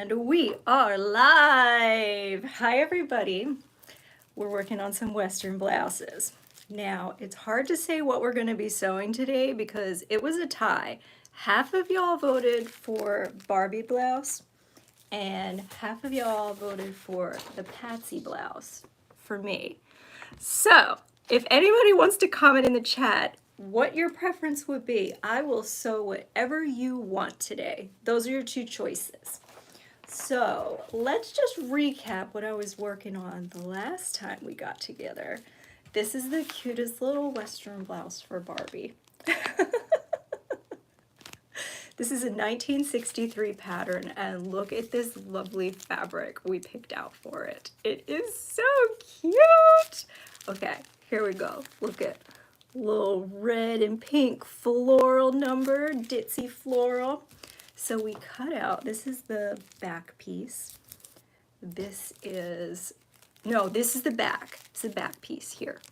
And we are live. Hi, everybody. We're working on some Western blouses. Now, it's hard to say what we're going to be sewing today because it was a tie. Half of y'all voted for Barbie blouse and half of y'all voted for the Patsy blouse for me. So, if anybody wants to comment in the chat what your preference would be, I will sew whatever you want today. Those are your two choices. So let's just recap what I was working on the last time we got together. This is the cutest little Western blouse for Barbie. This is a 1963 pattern, and look at this lovely fabric we picked out for it. It is so cute. Okay, here we go. Look at little red and pink floral number, ditzy floral. So we cut out, this is the back piece. This is the back. It's the back piece here.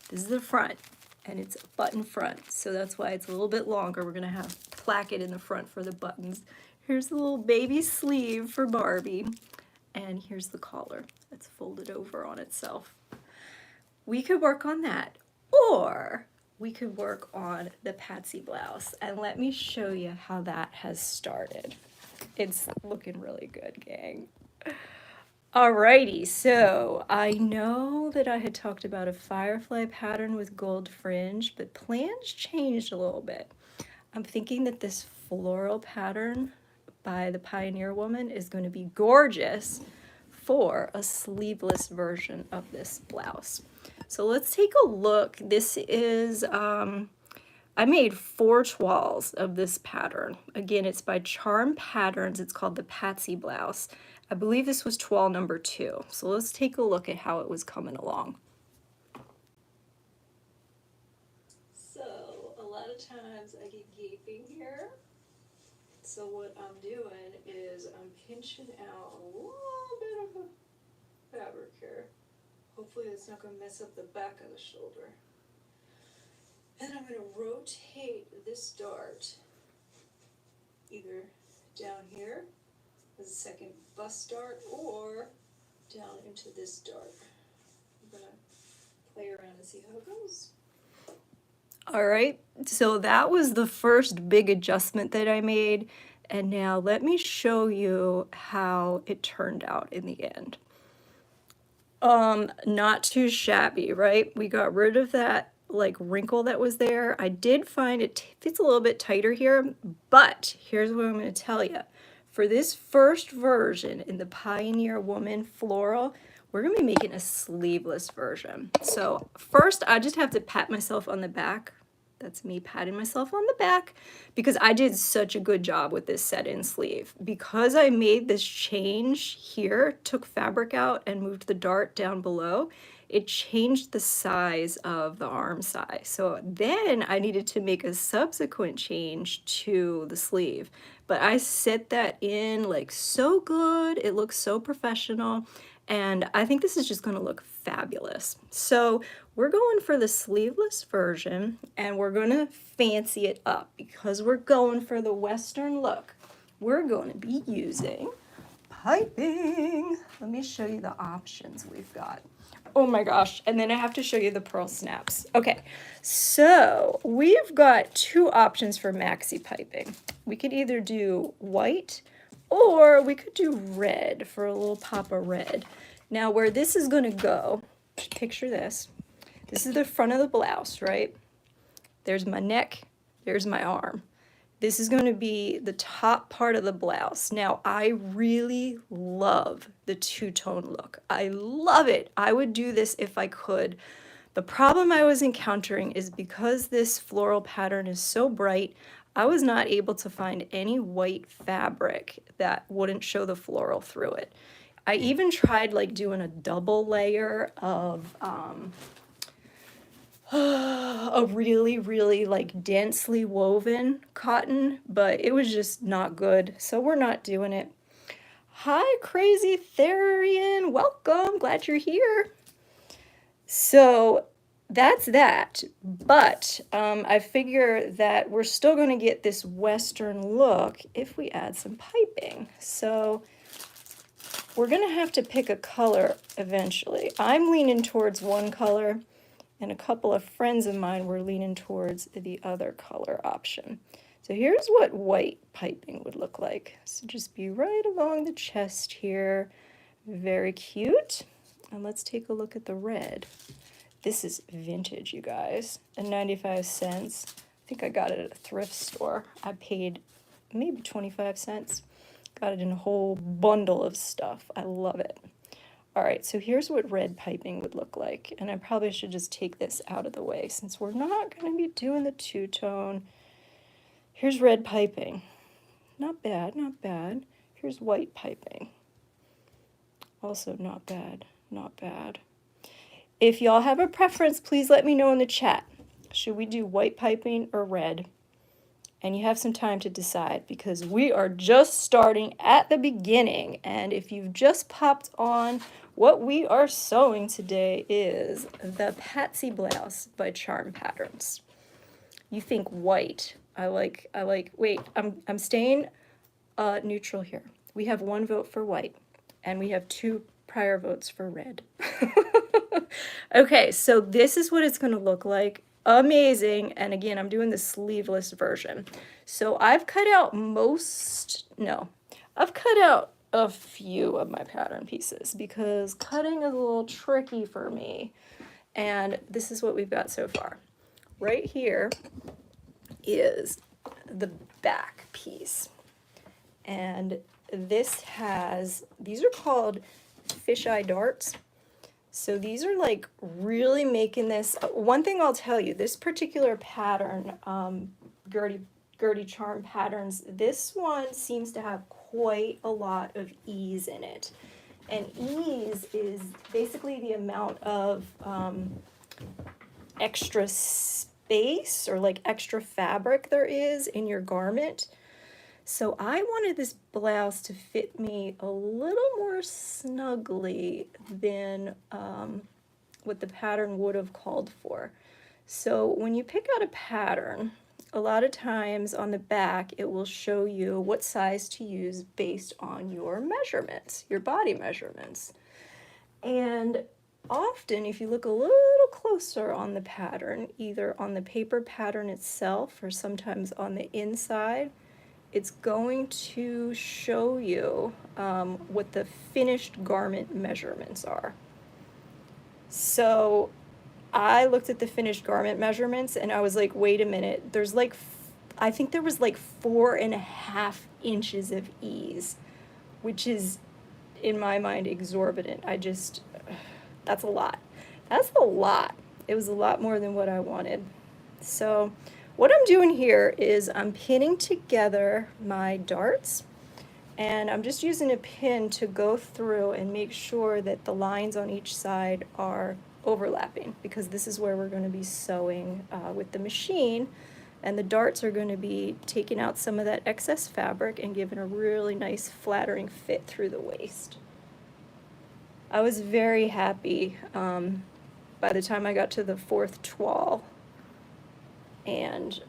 This is the front, and it's a button front. So that's why it's a little bit longer. We're gonna have placket in the front for the buttons. Here's the little baby sleeve for Barbie. And here's the collar that's folded over on itself. We could work on that, or we could work on the Patsy blouse, and let me show you how that has started. It's looking really good, gang. Alrighty, so I know that I had talked about a firefly pattern with gold fringe, but plans changed a little bit. I'm thinking that this floral pattern by the Pioneer Woman is going to be gorgeous for a sleeveless version of this blouse. So let's take a look. This is, I made 4 toiles of this pattern. Again, it's by Charm Patterns. It's called the Patsy blouse. I believe this was toile number 2. So let's take a look at how it was coming along. So a lot of times I get gaping here. So what I'm doing is I'm pinching out a little bit of a fabric here. Hopefully it's not going to mess up the back of the shoulder. And I'm going to rotate this dart either down here as a second bust dart or down into this dart. I'm going to play around and see how it goes. All right, so that was the first big adjustment that I made. And now let me show you how it turned out in the end. Not too shabby, right? We got rid of that like wrinkle that was there. I did find it fits a little bit tighter here, but here's what I'm going to tell you. For this first version in the Pioneer Woman floral, we're going to be making a sleeveless version. So first, I just have to pat myself on the back. That's me patting myself on the back because I did such a good job with this set-in sleeve. Because I made this change here, took fabric out and moved the dart down below, it changed the size of the arm size. So then I needed to make a subsequent change to the sleeve. But I set that in like so good. It looks so professional. And I think this is just going to look fabulous. So we're going for the sleeveless version, and we're going to fancy it up because we're going for the Western look. We're going to be using piping. Let me show you the options we've got. Oh my gosh, and then I have to show you the pearl snaps. Okay, so we've got 2 options for maxi piping. We could either do white or we could do red for a little pop of red. Now where this is going to go, picture this. This is the front of the blouse, right? There's my neck, there's my arm. This is going to be the top part of the blouse. Now, I really love the two-tone look. I love it. I would do this if I could. The problem I was encountering is because this floral pattern is so bright, I was not able to find any white fabric that wouldn't show the floral through it. I even tried like doing a double layer of a really, really like densely woven cotton, but it was just not good. So we're not doing it. Hi, Crazy Therian. Welcome. Glad you're here. So that's that. But I figure that we're still going to get this Western look if we add some piping. So we're gonna have to pick a color eventually. I'm leaning towards one color, and a couple of friends of mine were leaning towards the other color option. So here's what white piping would look like. So just be right along the chest here. Very cute. And let's take a look at the red. This is vintage, you guys, at 95 cents. I think I got it at a thrift store. I paid maybe 25 cents. Got it in a whole bundle of stuff. I love it. All right, so here's what red piping would look like. And I probably should just take this out of the way since we're not going to be doing the two-tone. Here's red piping. Not bad, not bad. Here's white piping. Also not bad, not bad. If y'all have a preference, please let me know in the chat. Should we do white piping or red? And you have some time to decide because we are just starting at the beginning. And if you've just popped on, what we are sewing today is the Patsy Blouse by Charm Patterns. You think white. I like, wait, I'm staying neutral here. We have 1 vote for white and we have 2 prior votes for red. Okay, so this is what it's going to look like. Amazing. And again, I'm doing the sleeveless version. So I've cut out I've cut out a few of my pattern pieces because cutting is a little tricky for me. And this is what we've got so far. Right here is the back piece. And this these are called fisheye darts. So these are like really making this. One thing I'll tell you, this particular pattern, Gertie Charm Patterns, this one seems to have quite a lot of ease in it. And ease is basically the amount of extra space or like extra fabric there is in your garment. So I wanted this blouse to fit me a little more snugly than what the pattern would have called for. So when you pick out a pattern, a lot of times on the back, it will show you what size to use based on your measurements, your body measurements. And often, if you look a little closer on the pattern, either on the paper pattern itself or sometimes on the inside, it's going to show you what the finished garment measurements are. So I looked at the finished garment measurements and I was like, wait a minute, there's like, I think there was like 4.5 inches of ease, which is in my mind exorbitant. That's a lot. That's a lot. It was a lot more than what I wanted. So what I'm doing here is I'm pinning together my darts and I'm just using a pin to go through and make sure that the lines on each side are overlapping because this is where we're going to be sewing with the machine, and the darts are going to be taking out some of that excess fabric and giving a really nice flattering fit through the waist. I was very happy by the time I got to the 4th toile. And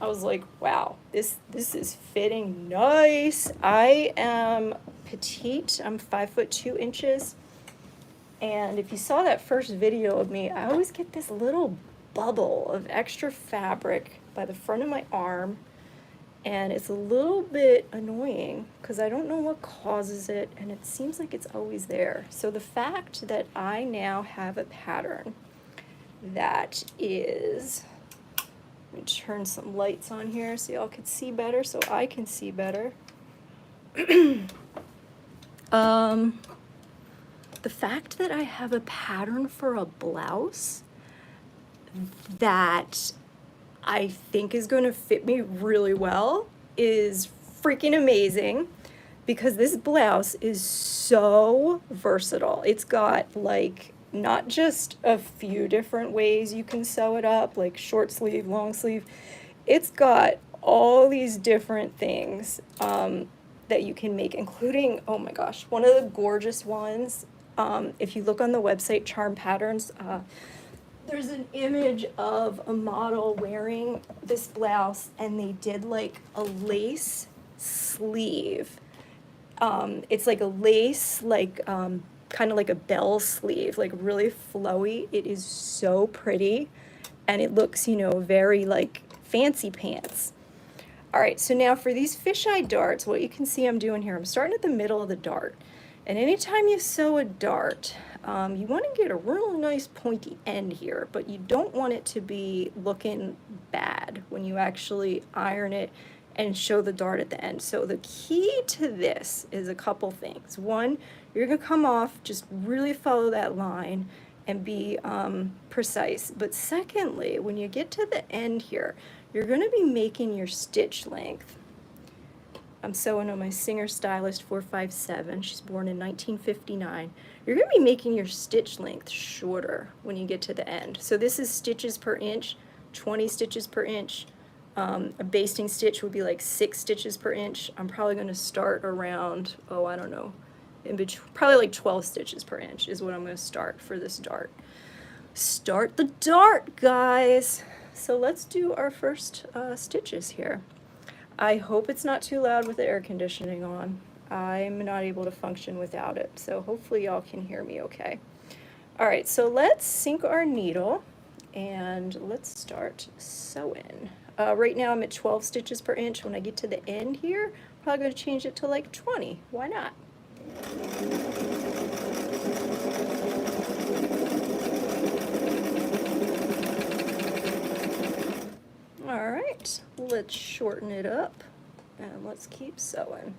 I was like, wow, this is fitting nice. I am petite. I'm 5'2". And if you saw that first video of me, I always get this little bubble of extra fabric by the front of my arm. And it's a little bit annoying because I don't know what causes it. And it seems like it's always there. So the fact that I now have a pattern that is... Let me turn some lights on here so y'all can see better, so I can see better. The fact that I have a pattern for a blouse that I think is going to fit me really well is freaking amazing because this blouse is so versatile. It's got like not just a few different ways you can sew it up, like short sleeve, long sleeve. It's got all these different things that you can make, including, oh my gosh, one of the gorgeous ones. If you look on the website Charm Patterns, there's an image of a model wearing this blouse and they did like a lace sleeve. It's like a lace, like kind of like a bell sleeve, like really flowy. It is so pretty, and it looks, you know, very like fancy pants. All right, so now for these fisheye darts, what you can see I'm doing here, I'm starting at the middle of the dart. And anytime you sew a dart, you want to get a real nice pointy end here, but you don't want it to be looking bad when you actually iron it and show the dart at the end. So the key to this is a couple things. One, you're going to come off, just really follow that line and be precise. But secondly, when you get to the end here, you're going to be making your stitch length. I'm sewing on my Singer Stylist 457. She's born in 1959. You're going to be making your stitch length shorter when you get to the end. So this is stitches per inch, 20 stitches per inch. A basting stitch would be like 6 stitches per inch. I'm probably going to start around, oh, I don't know, in between, probably like 12 stitches per inch is what I'm going to start for this dart. Start the dart, guys. So let's do our first stitches here. I hope it's not too loud with the air conditioning on. I'm not able to function without it, so hopefully y'all can hear me okay. All right, so let's sink our needle and let's start sewing. Right now I'm at 12 stitches per inch. When I get to the end here, I'm probably going to change it to like 20. Why not? All right, let's shorten it up and let's keep sewing.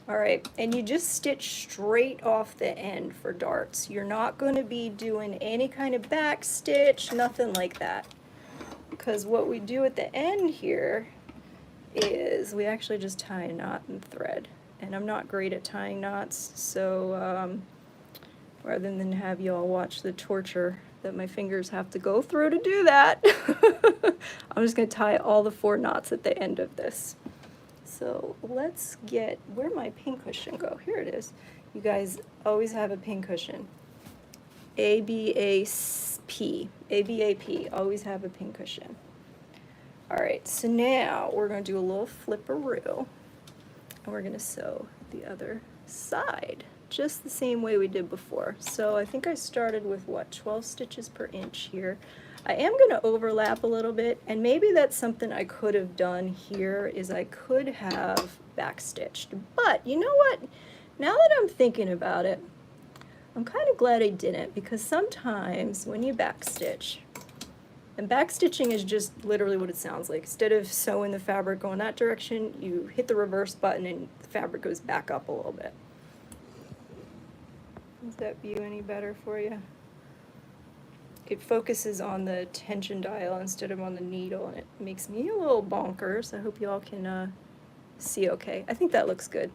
All right, and you just stitch straight off the end for darts. You're not going to be doing any kind of back stitch, nothing like that. Because what we do at the end here is we actually just tie a knot and thread. And I'm not great at tying knots, so rather than have y'all watch the torture that my fingers have to go through to do that, I'm just going to tie all the 4 knots at the end of this. So let's get, where'd my pincushion go? Here it is. You guys always have a pincushion. A-B-A-P, A-B-A-P, always have a pincushion. All right, so now we're going to do a little flipperoo, and we're going to sew the other side, just the same way we did before. So I think I started with, what, 12 stitches per inch here. I am going to overlap a little bit, and maybe that's something I could have done here, is I could have backstitched. But you know what? Now that I'm thinking about it, I'm kind of glad I didn't, because sometimes when you backstitch, and backstitching is just literally what it sounds like. Instead of sewing the fabric going that direction, you hit the reverse button and the fabric goes back up a little bit. Does that view any better for you? It focuses on the tension dial instead of on the needle, and it makes me a little bonkers. I hope y'all can see okay. I think that looks good.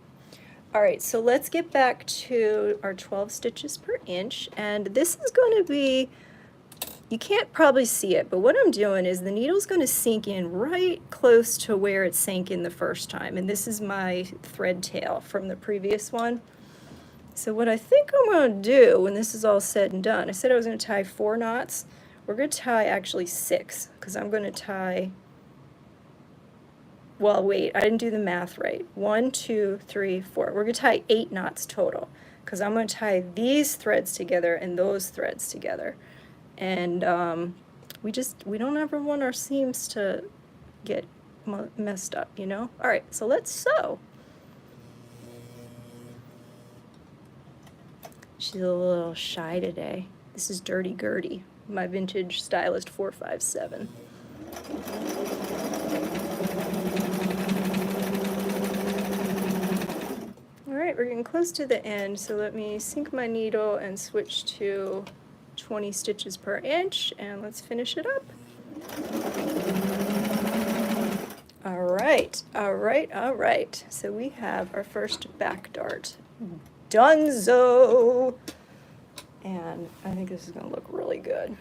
All right, so let's get back to our 12 stitches per inch, and this is going to be, you can't probably see it, but what I'm doing is the needle's going to sink in right close to where it sank in the first time, and this is my thread tail from the previous one. So what I think I'm going to do when this is all said and done, I said I was going to tie 4 knots. We're going to tie actually 6, because I'm going to tie, well, wait, I didn't do the math right. 1, 2, 3, 4. We're going to tie 8 knots total, because I'm going to tie these threads together and those threads together. And we don't ever want our seams to get messed up, you know? All right, so let's sew. She's a little shy today. This is Dirty Gertie, my vintage Stylist 457. All right, we're getting close to the end, so let me sink my needle and switch to 20 stitches per inch, and let's finish it up. All right, all right, all right. So we have our first back dart. Dunzo! And I think this is going to look really good.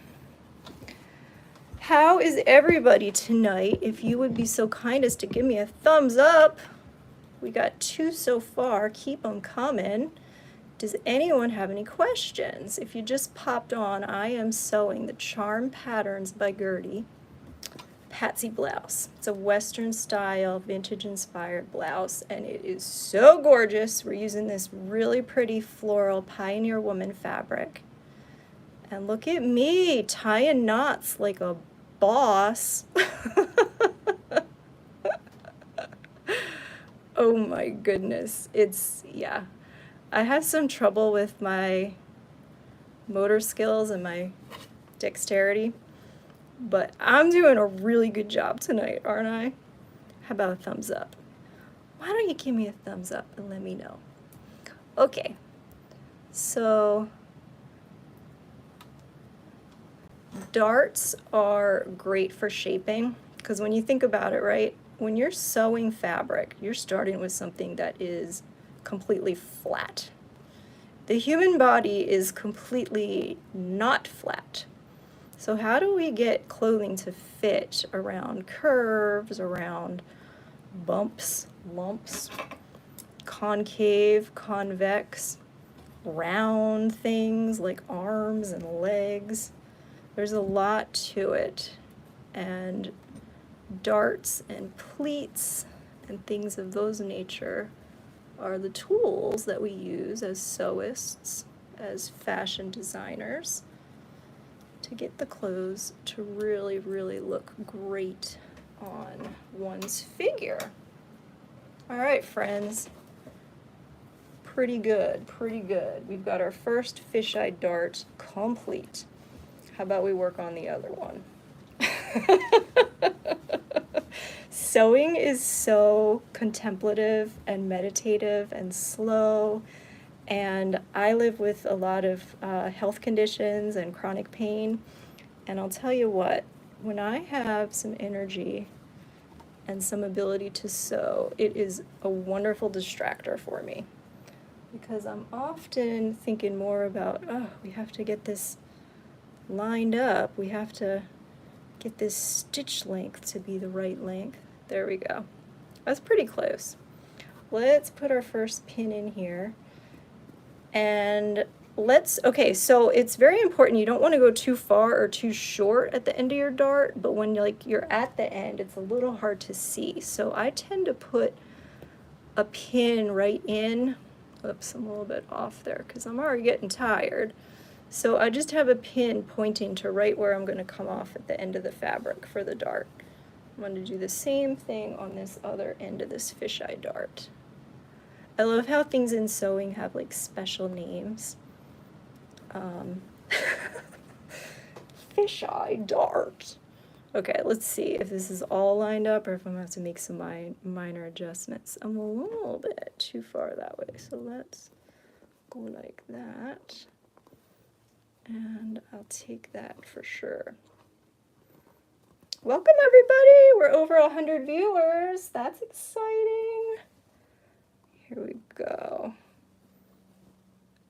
How is everybody tonight? If you would be so kind as to give me a thumbs up. We got 2 so far. Keep them coming. Does anyone have any questions? If you just popped on, I am sewing the Charm Patterns by Gertie. Patsy blouse. It's a Western style, vintage inspired blouse, and it is so gorgeous. We're using this really pretty floral Pioneer Woman fabric. And look at me tying knots like a boss. Oh my goodness. Yeah. I have some trouble with my motor skills and my dexterity, but I'm doing a really good job tonight, aren't I? How about a thumbs up? Why don't you give me a thumbs up and let me know? Okay, so darts are great for shaping, because when you think about it, right, when you're sewing fabric, you're starting with something that is completely flat. The human body is completely not flat. So how do we get clothing to fit around curves, around bumps, lumps, concave, convex, round things like arms and legs? There's a lot to it. And darts and pleats and things of those nature are the tools that we use as sewists, as fashion designers, to get the clothes to really, really look great on one's figure. All right, friends. Pretty good, pretty good. We've got our first fisheye dart complete. How about we work on the other one? Sewing is so contemplative and meditative and slow, and I live with a lot of health conditions and chronic pain, and I'll tell you what, when I have some energy and some ability to sew, it is a wonderful distractor for me, because I'm often thinking more about, oh, we have to get this lined up, we have to get this stitch length to be the right length. There we go. That's pretty close. Let's put our first pin in here. And okay, so it's very important. You don't want to go too far or too short at the end of your dart, but when you're at the end, it's a little hard to see. So I tend to put a pin right in. Oops, I'm a little bit off there because I'm already getting tired. So I just have a pin pointing to right where I'm going to come off at the end of the fabric for the dart. I'm going to do the same thing on this other end of this fisheye dart. I love how things in sewing have like special names. Fisheye dart. Okay, let's see if this is all lined up or if I'm going to have to make some minor adjustments. I'm a little bit too far that way, so let's go like that. And I'll take that for sure. Welcome everybody, we're over 100 viewers, that's exciting. Here we go.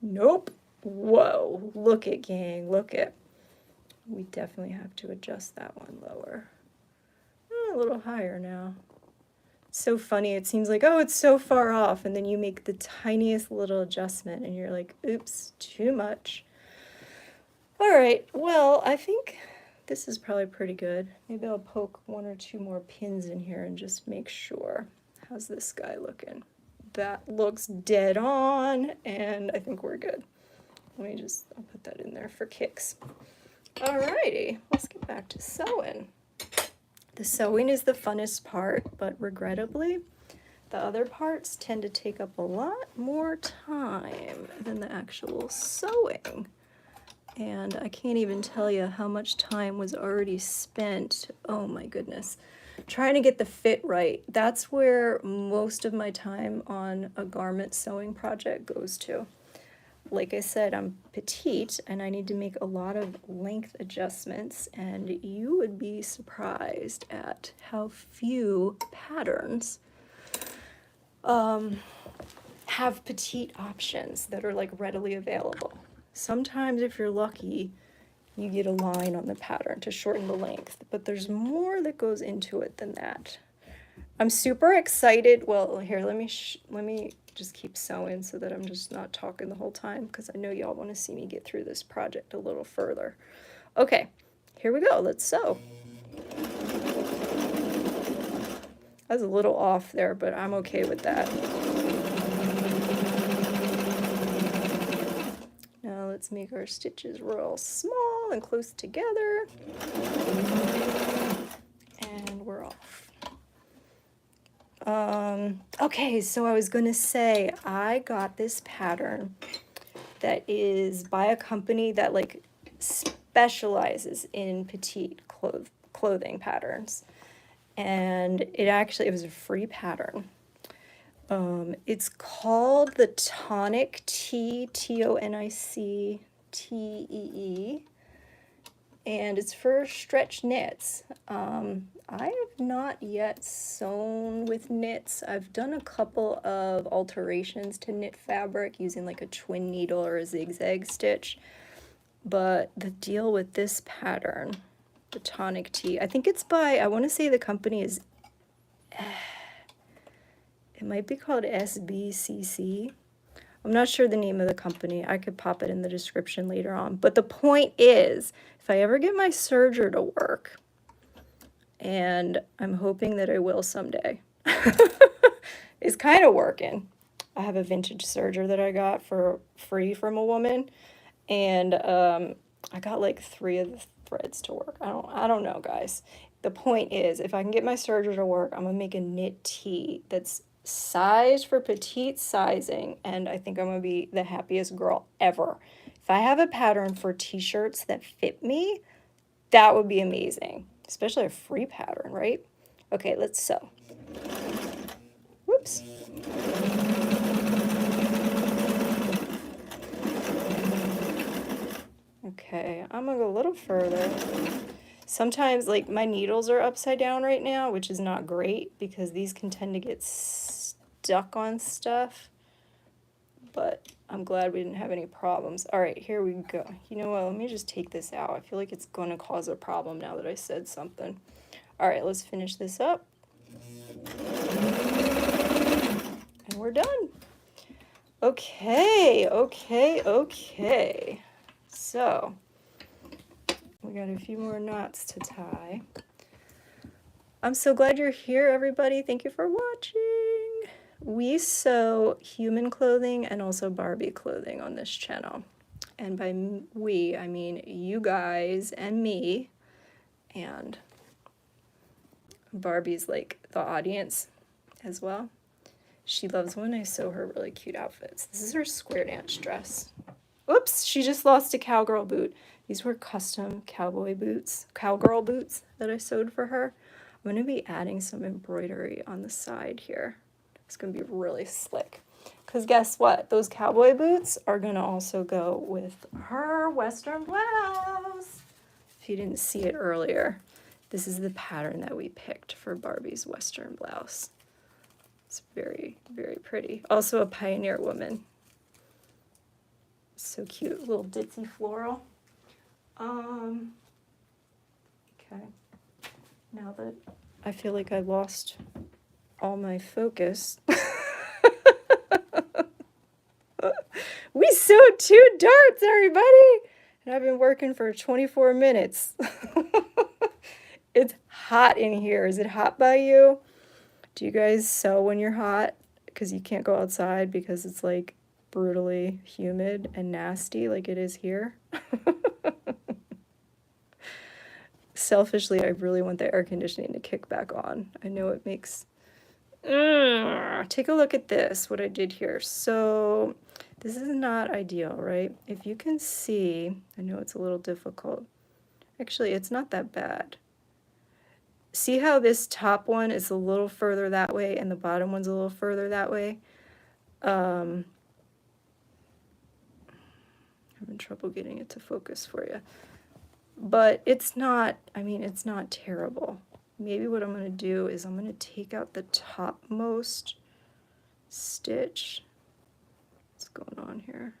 Nope, whoa, look it gang, look it. We definitely have to adjust that one lower. Oh, a little higher now. It's so funny, it seems like, oh, it's so far off, and then you make the tiniest little adjustment and you're like, oops, too much. All right, well, I think this is probably pretty good. Maybe I'll poke one or two more pins in here and just make sure. How's this guy looking? That looks dead on, and I think we're good. I'll put that in there for kicks. Alrighty, let's get back to sewing. The sewing is the funnest part, but regrettably, the other parts tend to take up a lot more time than the actual sewing. And I can't even tell you how much time was already spent, oh my goodness, trying to get the fit right. That's where most of my time on a garment sewing project goes to. Like I said, I'm petite and I need to make a lot of length adjustments, and you would be surprised at how few patterns have petite options that are like readily available. Sometimes if you're lucky, you get a line on the pattern to shorten the length, but there's more that goes into it than that. I'm super excited. Well, here, let me just keep sewing so that I'm just not talking the whole time, because I know y'all want to see me get through this project a little further. Okay, here we go. Let's sew. I was a little off there, but I'm okay with that. Now let's make our stitches real small and close together. And we're off. Okay, so I was gonna say, I got this pattern that is by a company that like specializes in petite clothing patterns. And it was a free pattern. It's called the Tonic T, Tonictee, and it's for stretch knits. I have not yet sewn with knits. I've done a couple of alterations to knit fabric using like a twin needle or a zigzag stitch. But the deal with this pattern, the Tonic T, I think it's by, I want to say the company is, it might be called SBCC. I'm not sure the name of the company. I could pop it in the description later on. But the point is, if I ever get my serger to work, and I'm hoping that I will someday, it's kind of working. I have a vintage serger that I got for free from a woman, and I got like 3 of the threads to work. I don't know, guys. The point is, if I can get my serger to work, I'm gonna make a knit tee that's sized for petite sizing, and I think I'm gonna be the happiest girl ever. If I have a pattern for t-shirts that fit me, that would be amazing, especially a free pattern, right? Okay, let's sew. Whoops. Okay, I'm gonna go a little further. Sometimes, like, my needles are upside down right now, which is not great because these can tend to get stuck on stuff. But I'm glad we didn't have any problems. All right, here we go. You know what? Let me just take this out. I feel like it's going to cause a problem now that I said something. All right, let's finish this up. And we're done. Okay. So, we got a few more knots to tie. I'm so glad you're here, everybody. Thank you for watching. We sew human clothing and also Barbie clothing on this channel. And by we, I mean you guys and me. And Barbie's like the audience as well. She loves when I sew her really cute outfits. This is her square dance dress. Oops, she just lost a cowgirl boot. These were custom cowgirl boots that I sewed for her. I'm going to be adding some embroidery on the side here. It's going to be really slick. Because guess what? Those cowboy boots are going to also go with her Western blouse. If you didn't see it earlier, this is the pattern that we picked for Barbie's Western blouse. It's very, very pretty. Also a pioneer woman. So cute, little ditzy floral. Okay. Now that I feel like I lost all my focus. We sewed 2 darts, everybody! And I've been working for 24 minutes. It's hot in here. Is it hot by you? Do you guys sew when you're hot? Because you can't go outside because it's like brutally humid and nasty like it is here. Selfishly, I really want the air conditioning to kick back on. I know it makes... Take a look at this, what I did here. So this is not ideal, right? If you can see, I know it's a little difficult. Actually, it's not that bad. See how this top one is a little further that way and the bottom one's a little further that way? Having trouble getting it to focus for you. But it's not, I mean, it's not terrible. Maybe what I'm going to do is I'm going to take out the topmost stitch. What's going on here?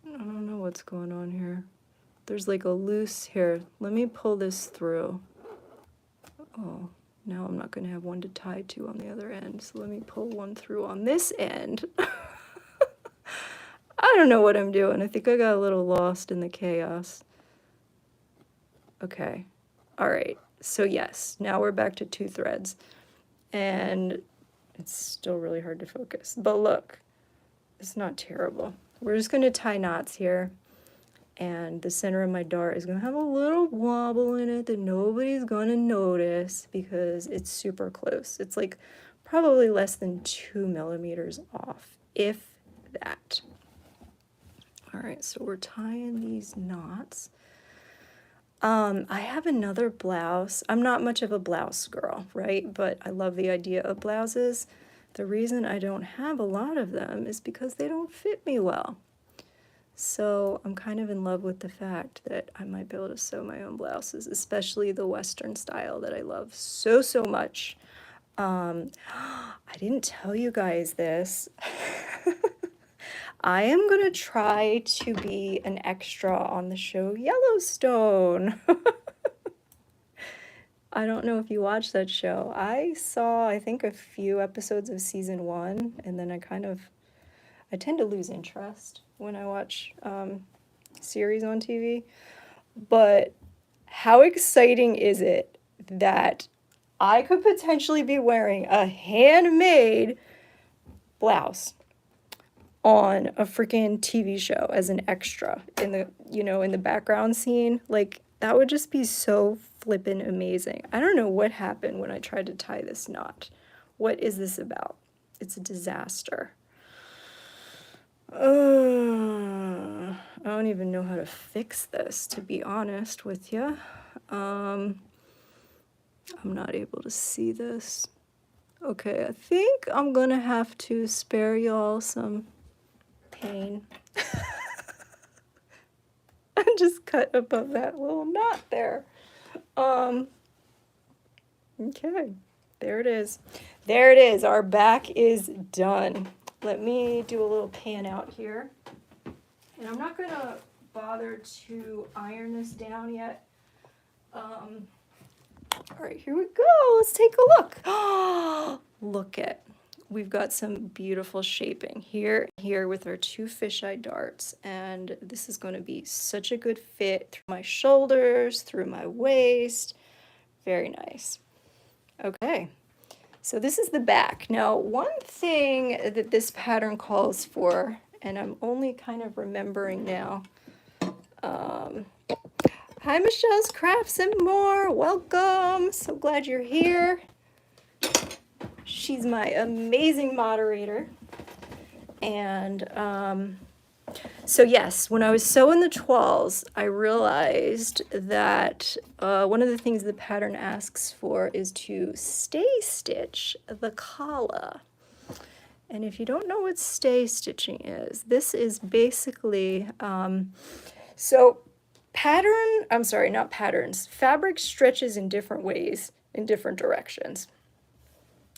I don't know what's going on here. There's like a loose here. Let me pull this through. Oh, now I'm not going to have one to tie to on the other end. So let me pull one through on this end. I don't know what I'm doing. I think I got a little lost in the chaos. Okay, All right, so yes, now we're back to 2 threads. And it's still really hard to focus. But look, it's not terrible. We're just going to tie knots here. And the center of my dart is going to have a little wobble in it that nobody's going to notice because it's super close. It's like probably less than 2 millimeters off, if that. All right, so we're tying these knots. I have another blouse. I'm not much of a blouse girl, right? But I love the idea of blouses. The reason I don't have a lot of them is because they don't fit me well. So I'm kind of in love with the fact that I might be able to sew my own blouses, especially the Western style that I love so, so much. I didn't tell you guys this. I am going to try to be an extra on the show Yellowstone. I don't know if you watch that show. I saw, I think, a few episodes of season 1, and then I tend to lose interest when I watch series on TV. But how exciting is it that I could potentially be wearing a handmade blouse on a freaking TV show as an extra in the, in the background scene? Like, that would just be so flippin' amazing. I don't know what happened when I tried to tie this knot. What is this about? It's a disaster. I don't even know how to fix this, to be honest with you. I'm not able to see this. Okay, I think I'm gonna have to spare y'all some pain. I just cut above that little knot there. Okay, there it is. There it is. Our back is done. Let me do a little pan out here. And I'm not gonna bother to iron this down yet. All right, here we go. Let's take a look. Look at, we've got some beautiful shaping here with our 2 fisheye darts, and this is going to be such a good fit through my shoulders, through my waist. Very nice. Okay, so this is the back. Now, one thing that this pattern calls for, and I'm only kind of remembering now. Hi, Michelle's Crafts and More. Welcome. So glad you're here. She's my amazing moderator. And so yes, when I was sewing the toiles, I realized that one of the things the pattern asks for is to stay stitch the collar. And if you don't know what stay stitching is, this is basically, fabric stretches in different ways, in different directions.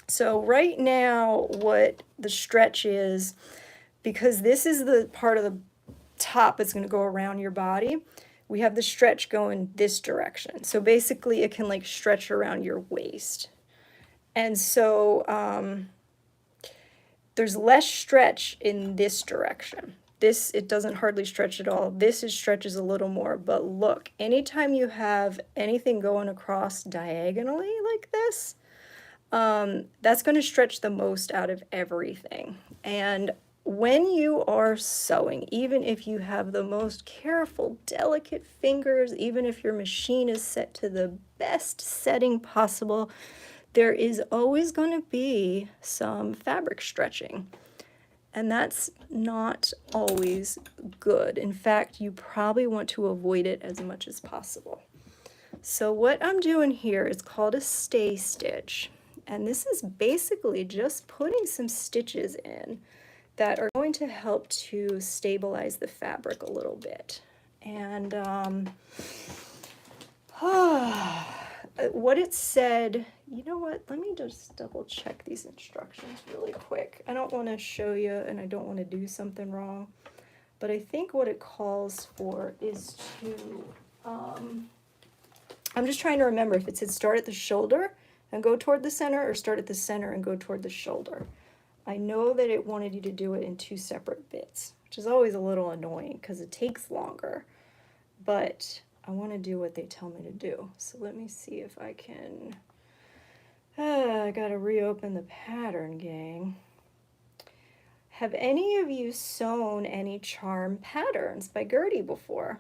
So right now, what the stretch is, because this is the part of the top that's going to go around your body, we have the stretch going this direction. So basically, it can like stretch around your waist. And so there's less stretch in this direction. This, it doesn't hardly stretch at all. This stretches a little more. But look, anytime you have anything going across diagonally like this, that's going to stretch the most out of everything. And when you are sewing, even if you have the most careful, delicate fingers, even if your machine is set to the best setting possible, there is always going to be some fabric stretching. And that's not always good. In fact, you probably want to avoid it as much as possible. So what I'm doing here is called a stay stitch. And this is basically just putting some stitches in that are going to help to stabilize the fabric a little bit. And what it said, you know what, let me just double check these instructions really quick. I don't want to show you and I don't want to do something wrong, but I think what it calls for is to, I'm just trying to remember if it said start at the shoulder and go toward the center or start at the center and go toward the shoulder. I know that it wanted you to do it in 2 separate bits, which is always a little annoying because it takes longer, but I want to do what they tell me to do. So let me see if I can, I gotta reopen the pattern, gang. Have any of you sewn any charm patterns by Gertie before?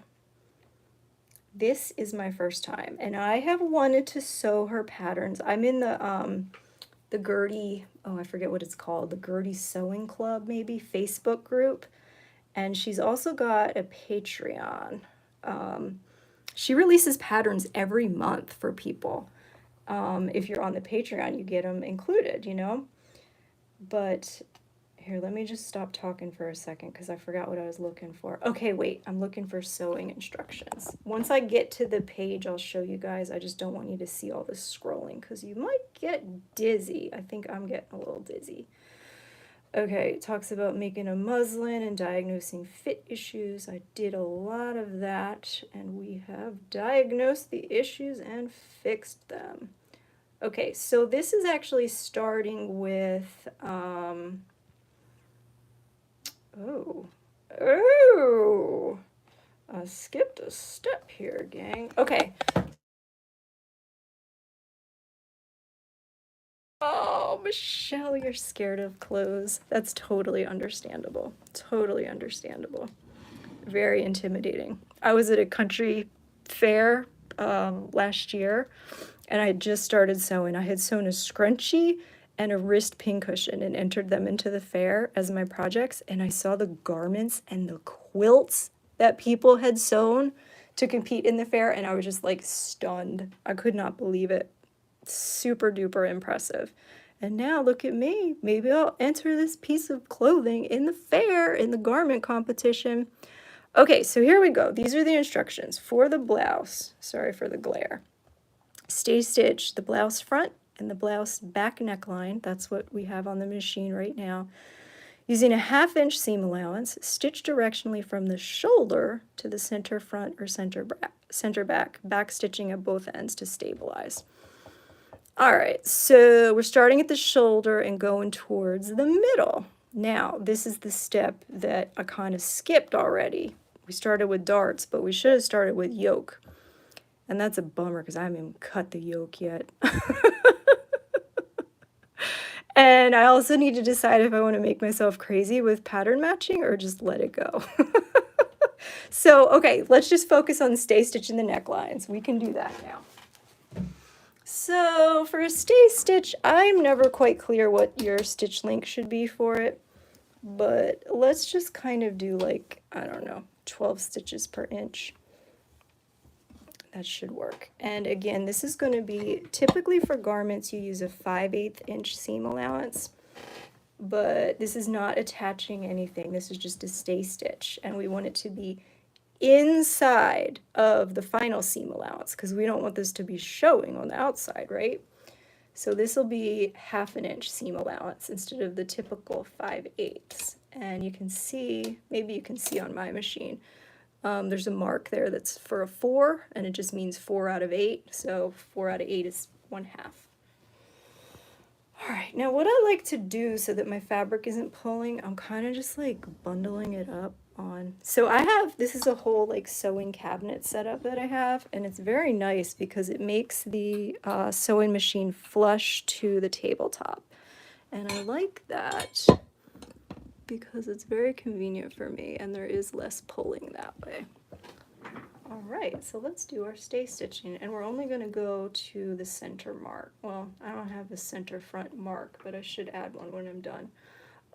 This is my first time, and I have wanted to sew her patterns. I'm in the Gertie, oh, I forget what it's called, the Gertie Sewing Club, maybe, Facebook group. And she's also got a Patreon. She releases patterns every month for people. If you're on the Patreon, you get them included, you know? But here, let me just stop talking for a second because I forgot what I was looking for. Okay, wait, I'm looking for sewing instructions. Once I get to the page, I'll show you guys. I just don't want you to see all this scrolling because you might get dizzy. I think I'm getting a little dizzy. Okay, it talks about making a muslin and diagnosing fit issues. I did a lot of that, and we have diagnosed the issues and fixed them. Okay, so this is actually starting with, I skipped a step here, gang. Okay. Oh, Michelle, you're scared of clothes. That's totally understandable. Totally understandable. Very intimidating. I was at a country fair last year, and I had just started sewing. I had sewn a scrunchie and a wrist pincushion and entered them into the fair as my projects, and I saw the garments and the quilts that people had sewn to compete in the fair, and I was just like stunned. I could not believe it. Super duper impressive. And now look at me. Maybe I'll enter this piece of clothing in the fair, in the garment competition. Okay, so here we go. These are the instructions for the blouse. Sorry for the glare. Stay stitch the blouse front and the blouse back neckline. That's what we have on the machine right now. Using a 1/2 inch seam allowance, stitch directionally from the shoulder to the center front or center back stitching at both ends to stabilize. All right, so we're starting at the shoulder and going towards the middle. Now, this is the step that I kind of skipped already. We started with darts, but we should have started with yoke. And that's a bummer because I haven't even cut the yoke yet. And I also need to decide if I want to make myself crazy with pattern matching or just let it go. So, okay, let's just focus on stay stitching the necklines. We can do that now. So for a stay stitch, I'm never quite clear what your stitch length should be for it, but let's just kind of do like, I don't know, 12 stitches per inch. That should work. And again, this is going to be, typically for garments, you use a 5/8 inch seam allowance, but this is not attaching anything. This is just a stay stitch, and we want it to be inside of the final seam allowance because we don't want this to be showing on the outside, right? So this will be 1/2 inch seam allowance instead of the typical 5/8. And you can see, maybe you can see on my machine, there's a mark there that's for a 4, and it just means 4 out of 8. So 4 out of 8 is 1/2. All right, now what I like to do so that my fabric isn't pulling, I'm kind of just like bundling it up on. So I have, this is a whole like sewing cabinet setup that I have, and it's very nice because it makes the sewing machine flush to the tabletop. And I like that because it's very convenient for me and there is less pulling that way. All right, so let's do our stay stitching, and we're only going to go to the center mark. Well, I don't have the center front mark, but I should add one when I'm done.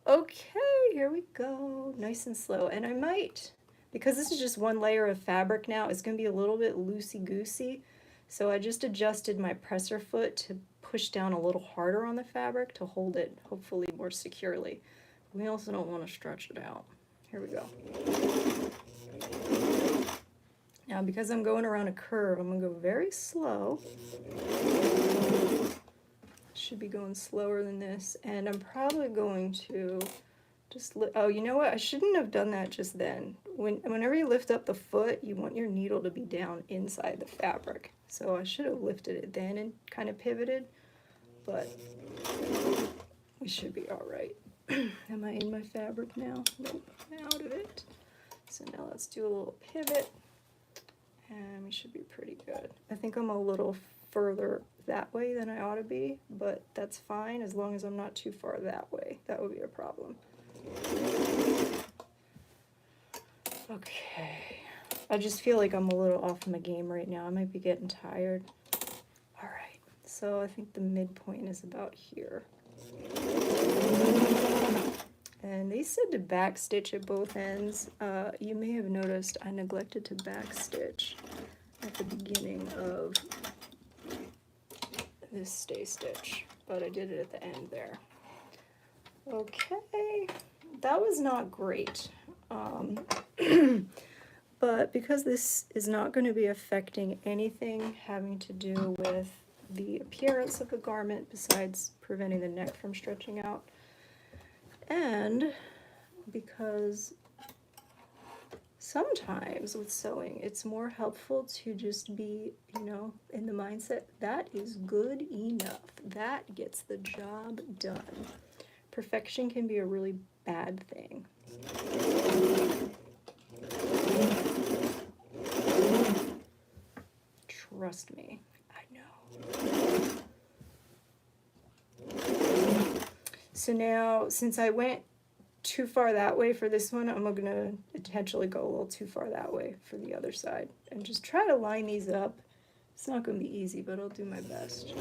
Okay, here we go, nice and slow. And I might, because this is just one layer of fabric now, it's going to be a little bit loosey-goosey. So I just adjusted my presser foot to push down a little harder on the fabric to hold it, hopefully, more securely. We also don't want to stretch it out. Here we go. Now, because I'm going around a curve, I'm going to go very slow. Should be going slower than this, and I'm probably going to just oh, you know what? I shouldn't have done that just then. Whenever you lift up the foot, you want your needle to be down inside the fabric. So I should have lifted it then and kind of pivoted, but we should be all right. Am I in my fabric now? Nope, I'm out of it. So now let's do a little pivot. And we should be pretty good. I think I'm a little further that way than I ought to be, but that's fine as long as I'm not too far that way. That would be a problem. Okay. I just feel like I'm a little off my game right now. I might be getting tired. All right. So I think the midpoint is about here. And they said to back stitch at both ends. You may have noticed I neglected to back stitch at the beginning of this stay stitch, but I did it at the end there. Okay, that was not great. But because this is not going to be affecting anything having to do with the appearance of the garment besides preventing the neck from stretching out, and because sometimes with sewing it's more helpful to just be, you know, in the mindset that is good enough, that gets the job done. Perfection can be a really bad thing. Trust me, I know. So now, since I went too far that way for this one, I'm going to potentially go a little too far that way for the other side. And just try to line these up. It's not going to be easy, but I'll do my best.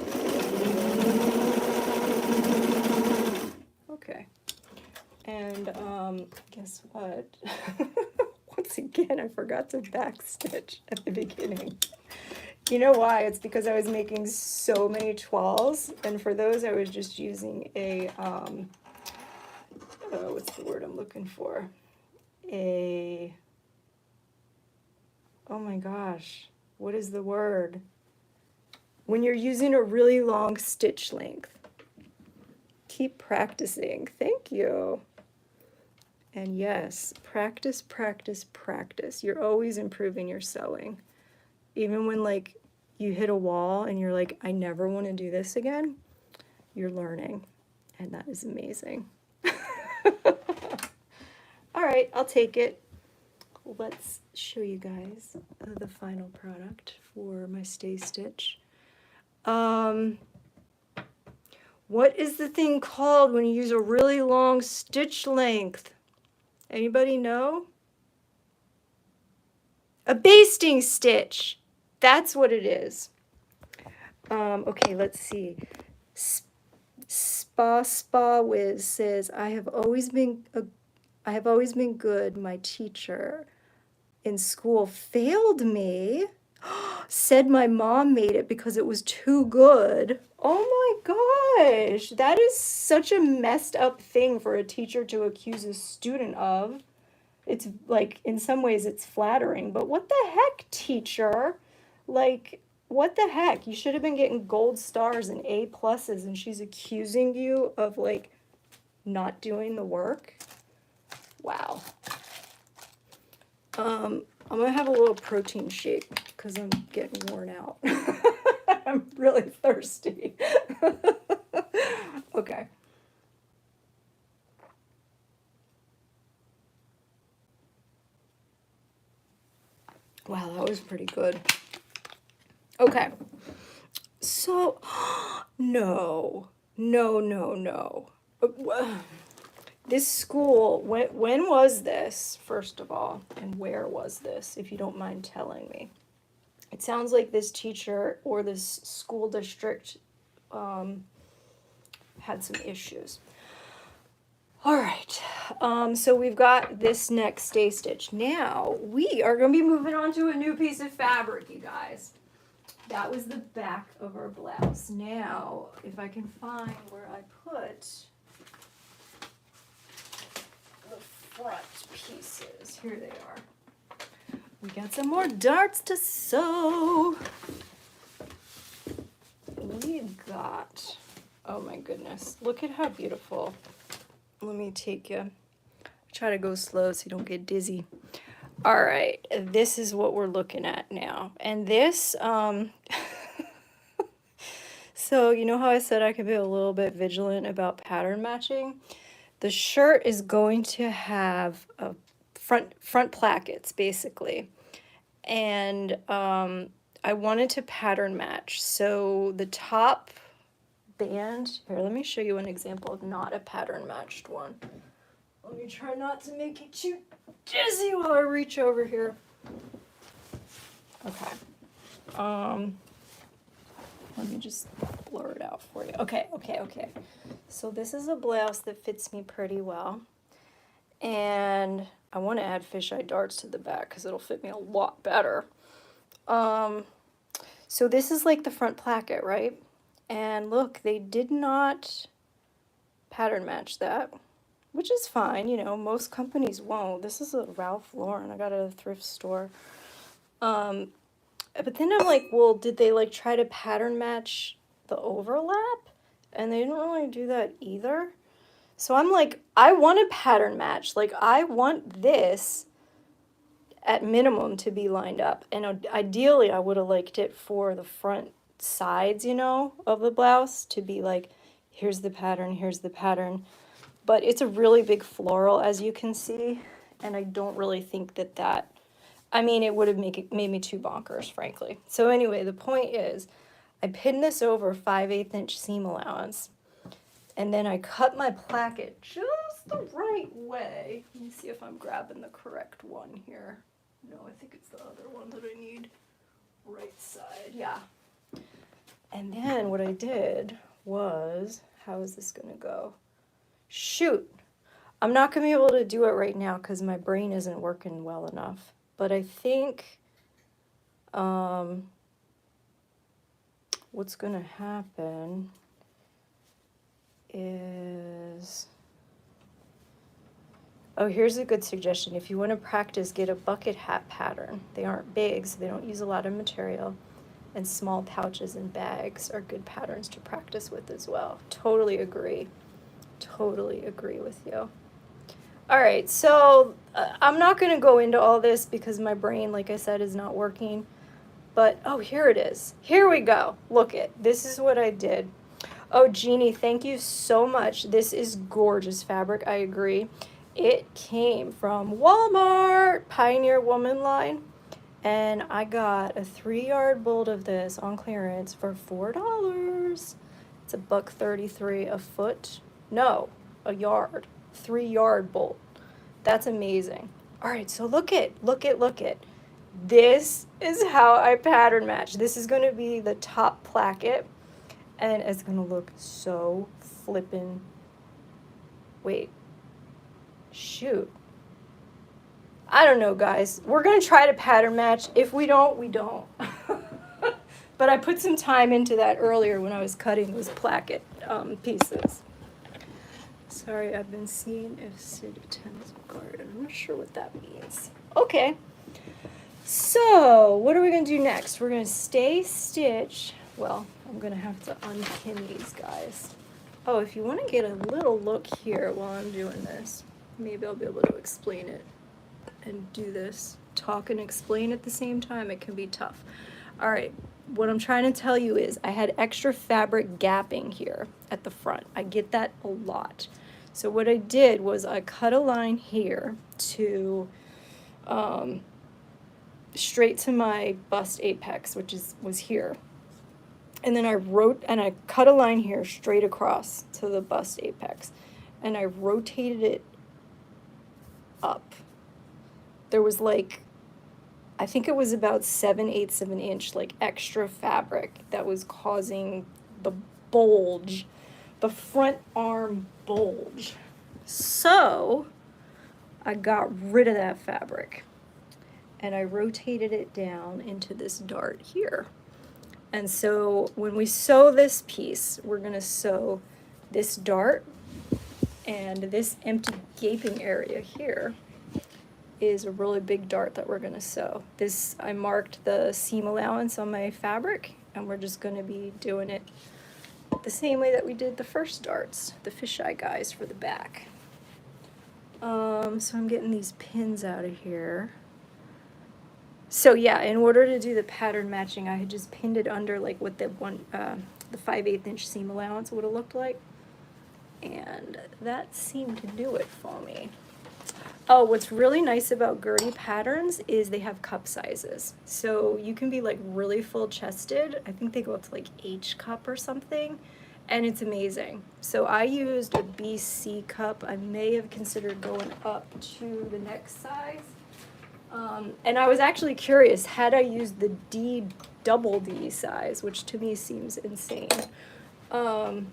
Okay. And guess what? Once again, I forgot to backstitch at the beginning. You know why? It's because I was making so many toiles, and for those I was just using a, what's the word I'm looking for? Oh my gosh, what is the word? When you're using a really long stitch length. Keep practicing. Thank you. And yes, practice, practice, practice. You're always improving your sewing. Even when like you hit a wall and you're like, I never want to do this again, you're learning. And that is amazing. All right, I'll take it. Let's show you guys the final product for my stay stitch. What is the thing called when you use a really long stitch length? Anybody know? A basting stitch. That's what it is. Okay, let's see. Spa Wiz says, I have always been good. My teacher in school failed me. Said my mom made it because it was too good. Oh my gosh, that is such a messed up thing for a teacher to accuse a student of. It's like, in some ways it's flattering, but what the heck, teacher? Like, what the heck? You should have been getting gold stars and A pluses, and she's accusing you of like not doing the work. Wow. I'm gonna have a little protein shake because I'm getting worn out. I'm really thirsty. Okay. Wow, that was pretty good. Okay. So, no. This school, when was this, first of all, and where was this, if you don't mind telling me? It sounds like this teacher or this school district had some issues. All right, so we've got this next stay stitch. Now, we are going to be moving on to a new piece of fabric, you guys. That was the back of our blouse. Now, if I can find where I put the front pieces. Here they are. We got some more darts to sew. We've got, oh my goodness, look at how beautiful. Let me take you. Try to go slow so you don't get dizzy. All right, this is what we're looking at now. And this, so you know how I said I could be a little bit vigilant about pattern matching? The shirt is going to have a front plackets, basically. and I wanted to pattern match. So the top band, here, let me show you an example of not a pattern matched one. Let me try not to make you too dizzy while I reach over here. Okay. Let me just blur it out for you. Okay. So this is a blouse that fits me pretty well. And I want to add fisheye darts to the back because it'll fit me a lot better. So this is like the front placket, right? And look, they did not pattern match that, which is fine. You know, most companies won't. This is a Ralph Lauren. I got it at a thrift store. But then I'm like, well, did they like try to pattern match the overlap? And they didn't really do that either. So I'm like, I want a pattern match. Like, I want this at minimum to be lined up. And ideally, I would have liked it for the front sides, you know, of the blouse to be like, here's the pattern, here's the pattern. But it's a really big floral, as you can see. And I don't really think that I mean, it would have made me too bonkers, frankly. So anyway, the point is, I pinned this over 5/8 inch seam allowance, and then I cut my placket just the right way. Let me see if I'm grabbing the correct one here. No, I think it's the other one that I need. Right side, yeah. And then what I did was, how is this gonna go? Shoot, I'm not gonna be able to do it right now because my brain isn't working well enough. But I think what's going to happen is, oh, here's a good suggestion. If you want to practice, get a bucket hat pattern. They aren't big, so they don't use a lot of material. And small pouches and bags are good patterns to practice with as well. Totally agree. Totally agree with you. All right, so I'm not going to go into all this because my brain, like I said, is not working. But, oh, here it is. Here we go. Look it. This is what I did. Oh, Jeannie, thank you so much. This is gorgeous fabric. I agree. It came from Walmart, Pioneer Woman line. And I got a 3-yard bolt of this on clearance for $4. It's $1.33 a foot. No, a yard. 3-yard bolt. That's amazing. All right, so look it. This is how I pattern match. This is going to be the top placket, and it's going to look so flippin'. Wait. Shoot. I don't know, guys. We're going to try to pattern match. If we don't, we don't. But I put some time into that earlier when I was cutting those placket pieces. Sorry, I've been seeing if Sid attends garden. I'm not sure what that means. Okay. So, what are we going to do next? We're going to stay stitch. Well, I'm going to have to unpin these guys. Oh, if you want to get a little look here while I'm doing this, maybe I'll be able to explain it and do this. Talk and explain at the same time. It can be tough. All right. What I'm trying to tell you is I had extra fabric gapping here at the front. I get that a lot. So what I did was I cut a line here to straight to my bust apex, which was here. And then I cut a line here straight across to the bust apex. And I rotated it up. There was like, I think it was about 7/8 of an inch, like extra fabric that was causing the bulge, the front arm bulge. So I got rid of that fabric and I rotated it down into this dart here. And so when we sew this piece, we're going to sew this dart, and this empty gaping area here is a really big dart that we're going to sew. This, I marked the seam allowance on my fabric, and we're just going to be doing it the same way that we did the first darts, the fisheye guys for the back. So I'm getting these pins out of here. So yeah, in order to do the pattern matching, I had just pinned it under like what the 5/8 inch seam allowance would have looked like. And that seemed to do it for me. Oh, what's really nice about Gertie patterns is they have cup sizes. So you can be like really full chested. I think they go up to like H cup or something. And it's amazing. So I used a BC cup. I may have considered going up to the next size. And I was actually curious, had I used the double D size, which to me seems insane, I'm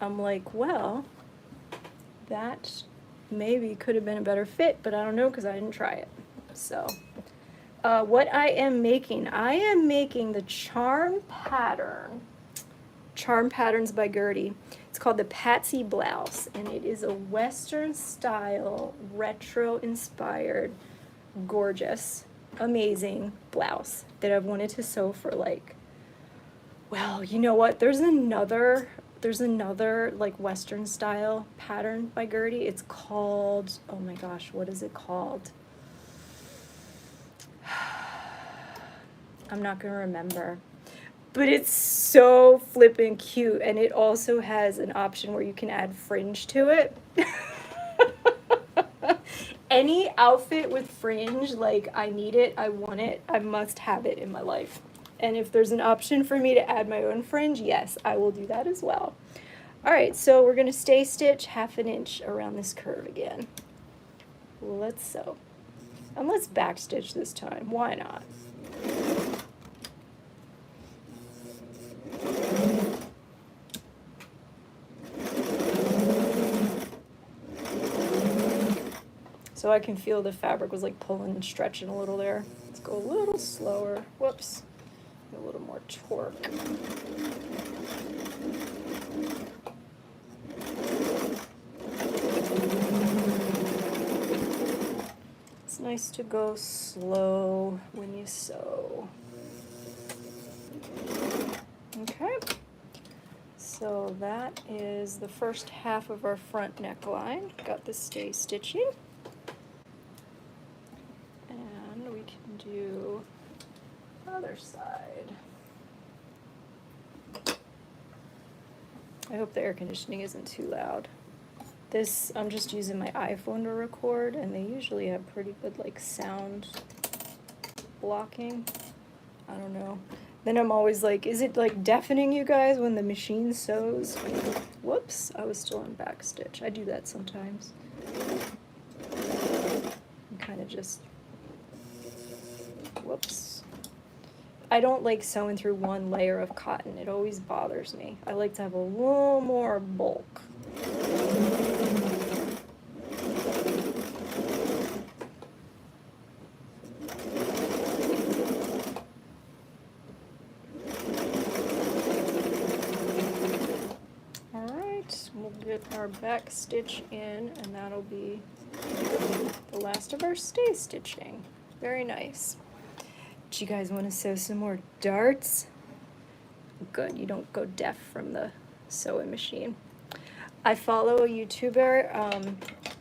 like, well, that maybe could have been a better fit, but I don't know because I didn't try it. So what I am making the Charm Patterns by Gertie. It's called the Patsy Blouse, and it is a Western style, retro inspired, gorgeous, amazing blouse that I've wanted to sew for like, well, you know what? There's another like Western style pattern by Gertie. It's called, oh my gosh, what is it called? I'm not gonna remember. But it's so flippin' cute, and it also has an option where you can add fringe to it. Any outfit with fringe, like, I need it, I want it, I must have it in my life. And if there's an option for me to add my own fringe, yes, I will do that as well. All right, so we're gonna stay stitch 1/2 inch around this curve again. Let's sew. And let's back stitch this time, why not? So I can feel the fabric was like pulling and stretching a little there. Let's go a little slower. Whoops. A little more torque. It's nice to go slow when you sew. Okay. So that is the first half of our front neckline. Got the stay stitching. And we can do other side. I hope the air conditioning isn't too loud. This, I'm just using my iPhone to record, and they usually have pretty good like sound blocking. I don't know. Then I'm always like, is it like deafening you guys when the machine sews? Whoops, I was still on back stitch. I do that sometimes. I'm kind of just, whoops. I don't like sewing through one layer of cotton. It always bothers me. I like to have a little more bulk. Our back stitch in, and that'll be the last of our stay stitching. Very nice. Do you guys want to sew some more darts? Good, you don't go deaf from the sewing machine. I follow a YouTuber,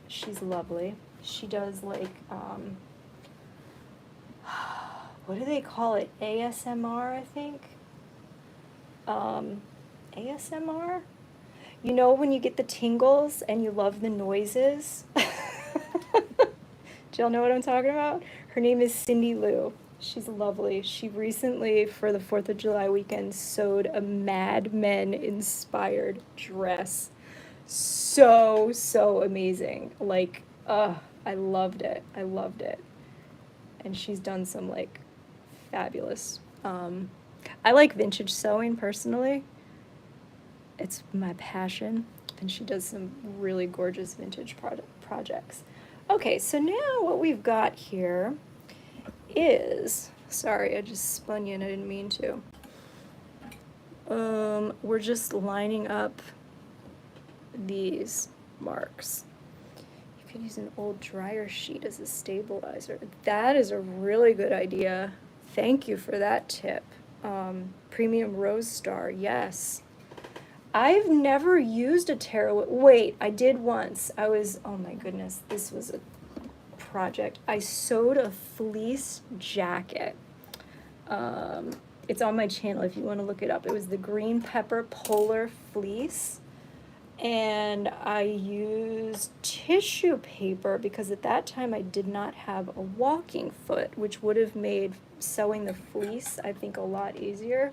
she's lovely. She does like, what do they call it? ASMR, I think? ASMR? You know when you get the tingles and you love the noises? Do y'all know what I'm talking about? Her name is Cindy Lou. She's lovely. She recently, for the 4th of July weekend, sewed a Mad Men inspired dress. So, so amazing. Like, I loved it. I loved it. And she's done some like fabulous. I like vintage sewing personally. It's my passion, and she does some really gorgeous vintage projects. Okay, so now what we've got here is, sorry, I just spun you and I didn't mean to. We're just lining up these marks. You could use an old dryer sheet as a stabilizer. That is a really good idea. Thank you for that tip. Premium Rose Star, yes. I've never used a tearaway. Wait, I did once. Oh my goodness, this was a project. I sewed a fleece jacket. It's on my channel if you want to look it up. It was the green pepper polar fleece. And I used tissue paper because at that time I did not have a walking foot, which would have made sewing the fleece, I think, a lot easier.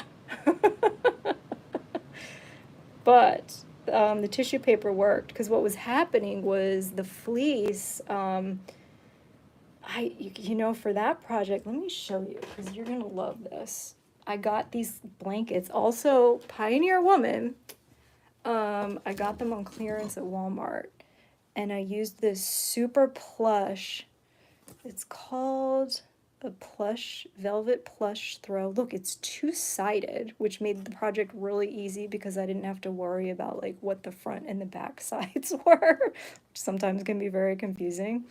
But the tissue paper worked because what was happening was the fleece. You know, for that project, let me show you because you're gonna love this. I got these blankets, also Pioneer Woman. I got them on clearance at Walmart, and I used this super plush. It's called a plush, velvet plush throw. Look, it's two-sided, which made the project really easy because I didn't have to worry about like what the front and the back sides were, which sometimes can be very confusing.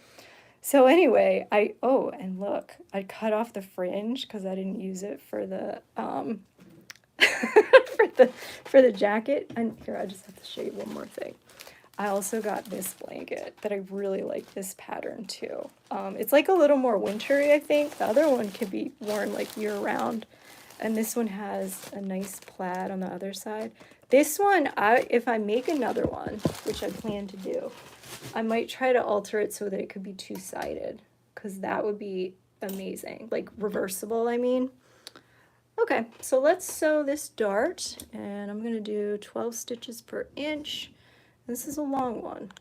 So anyway, oh, and look, I cut off the fringe because I didn't use it for the for the jacket. And here, I just have to show you one more thing. I also got this blanket that I really like this pattern too. It's like a little more wintry, I think. The other one can be worn like year round. And this one has a nice plaid on the other side. This one, if I make another one, which I plan to do, I might try to alter it so that it could be two-sided, because that would be amazing. Like reversible, I mean. Okay, so let's sew this dart, and I'm going to do 12 stitches per inch. This is a long one.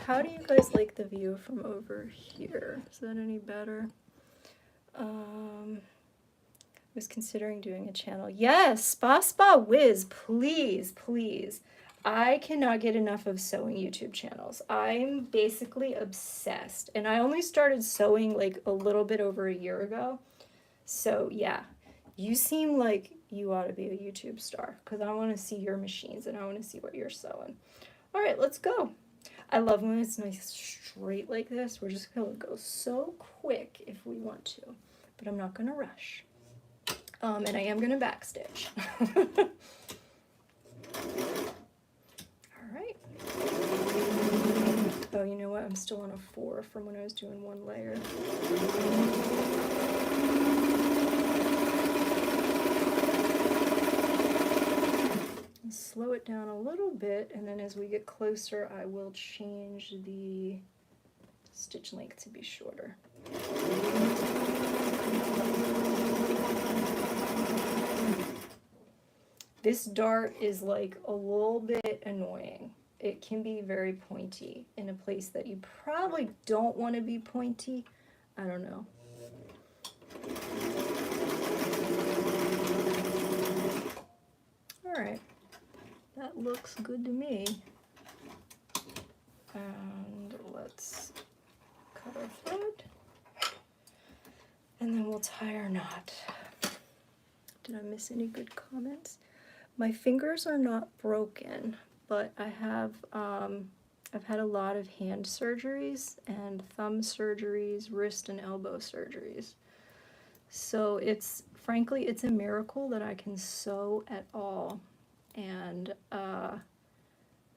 How do you guys like the view from over here? Is that any better? I was considering doing a channel. Yes, Spa Whiz, please, please. I cannot get enough of sewing YouTube channels. I'm basically obsessed. And I only started sewing like a little bit over a year ago. So yeah, you seem like you ought to be a YouTube star because I want to see your machines and I want to see what you're sewing. All right, let's go. I love when it's nice straight like this. We're just going to go so quick if we want to, but I'm not going to rush. And I am going to backstitch. All right. Oh, you know what? I'm still on a 4 from when I was doing one layer. Slow it down a little bit, and then as we get closer, I will change the stitch length to be shorter. This dart is like a little bit annoying. It can be very pointy in a place that you probably don't want to be pointy. I don't know. All right. That looks good to me. And let's cut our thread. And then we'll tie our knot. Did I miss any good comments? My fingers are not broken, but I have, I've had a lot of hand surgeries and thumb surgeries, wrist and elbow surgeries. So frankly, it's a miracle that I can sew at all. And I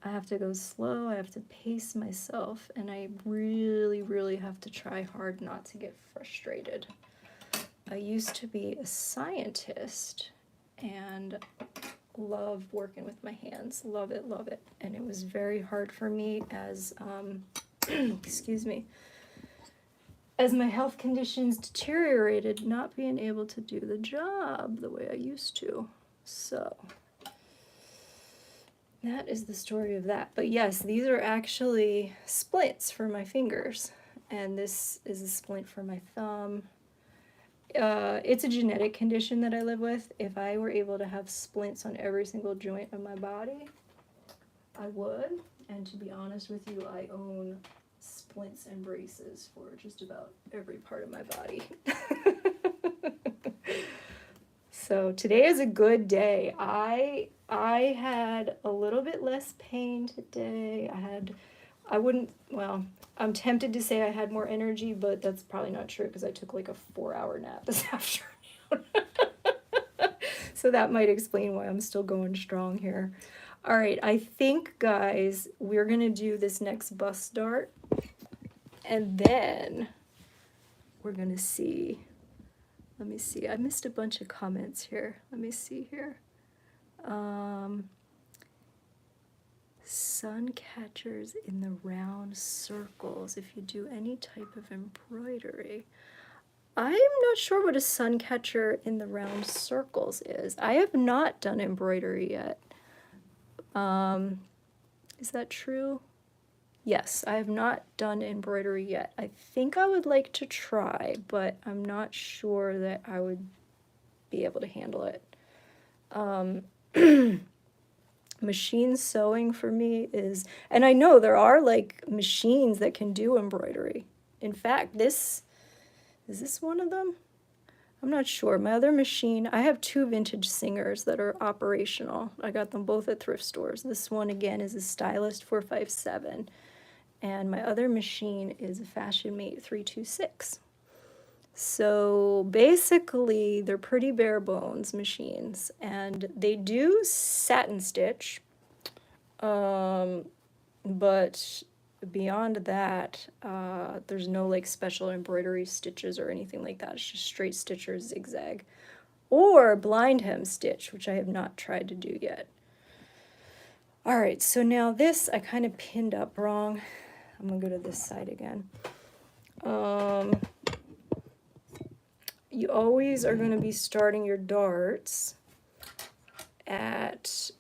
have to go slow, I have to pace myself, and I really, really have to try hard not to get frustrated. I used to be a scientist and love working with my hands, love it, and it was very hard for me as, excuse me, as my health conditions deteriorated, not being able to do the job the way I used to. So that is the story of that. But yes, these are actually splints for my fingers, and this is a splint for my thumb. It's a genetic condition that I live with. If I were able to have splints on every single joint of my body, I would. And to be honest with you, I own splints and braces for just about every part of my body. So today is a good day. I had a little bit less pain today. I'm tempted to say I had more energy, but that's probably not true because I took like a 4-hour nap this afternoon. So that might explain why I'm still going strong here. All right, I think, guys, we're going to do this next bust dart, and then we're going to see. Let me see. I missed a bunch of comments here. Let me see here. sun catchers in the round circles if you do any type of embroidery. I'm not sure what a sun catcher in the round circles is. I have not done embroidery yet. Is that true? Yes, I have not done embroidery yet. I think I would like to try, but I'm not sure that I would be able to handle it. Machine sewing for me is, and I know there are like machines that can do embroidery. In fact, is this one of them? I'm not sure. My other machine, I have 2 vintage singers that are operational. I got them both at thrift stores. This one again is a Stylist 457. And my other machine is a Fashion Mate 326. So basically, they're pretty bare bones machines, and they do satin stitch, but beyond that, there's no like special embroidery stitches or anything like that. It's just straight stitch or zigzag, or blind hem stitch, which I have not tried to do yet. All right, so now this I kind of pinned up wrong. I'm gonna go to this side again. You always are going to be starting your darts at,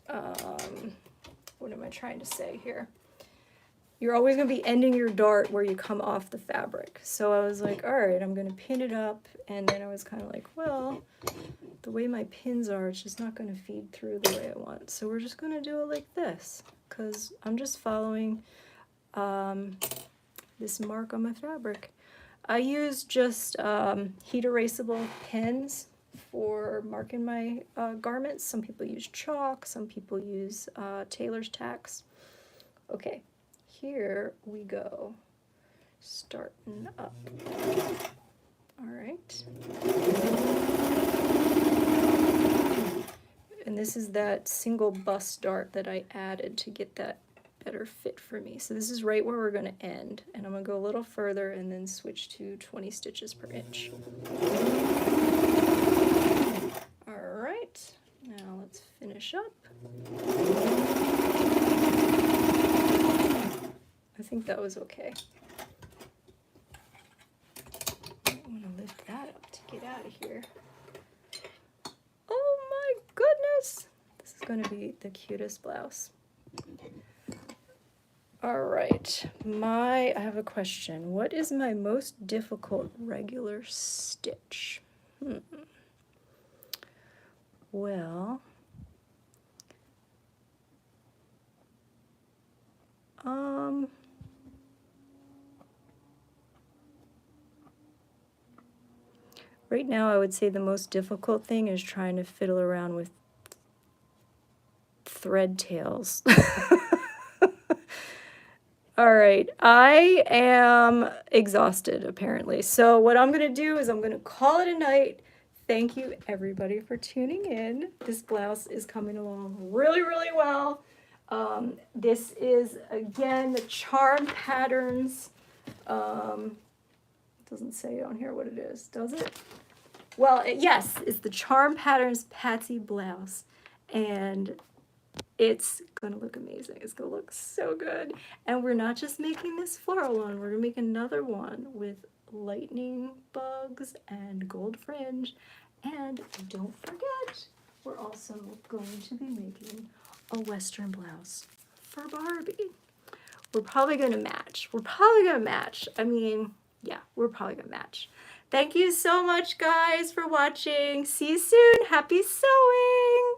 what am I trying to say here? You're always going to be ending your dart where you come off the fabric. So I was like, all right, I'm going to pin it up. And then I was kind of like, well, the way my pins are, it's just not going to feed through the way I want. So we're just going to do it like this, because I'm just following this mark on my fabric. I use just heat erasable pens for marking my garments. Some people use chalk, some people use tailor's tacks. Okay, here we go, starting up. All right. And this is that single bust dart that I added to get that better fit for me. So this is right where we're going to end, and I'm going to go a little further and then switch to 20 stitches per inch. All right, now let's finish up. I think that was okay. I want to lift that up to get out of here. Oh my goodness! This is going to be the cutest blouse. All right, I have a question. What is my most difficult regular stitch? Well, right now I would say the most difficult thing is trying to fiddle around with thread tails. All right, I am exhausted apparently. So what I'm gonna do is I'm gonna call it a night. Thank you everybody for tuning in. This blouse is coming along really, really well. This is again the Charm Patterns. It doesn't say on here what it is, does it? Well, yes, it's the Charm Patterns Patsy blouse, and it's gonna look amazing. It's gonna look so good. And we're not just making this floral one, we're gonna make another one with lightning bugs and gold fringe. And don't forget, we're also going to be making a Western blouse for Barbie. We're probably gonna match. I mean, yeah, we're probably gonna match. Thank you so much, guys, for watching. See you soon. Happy sewing!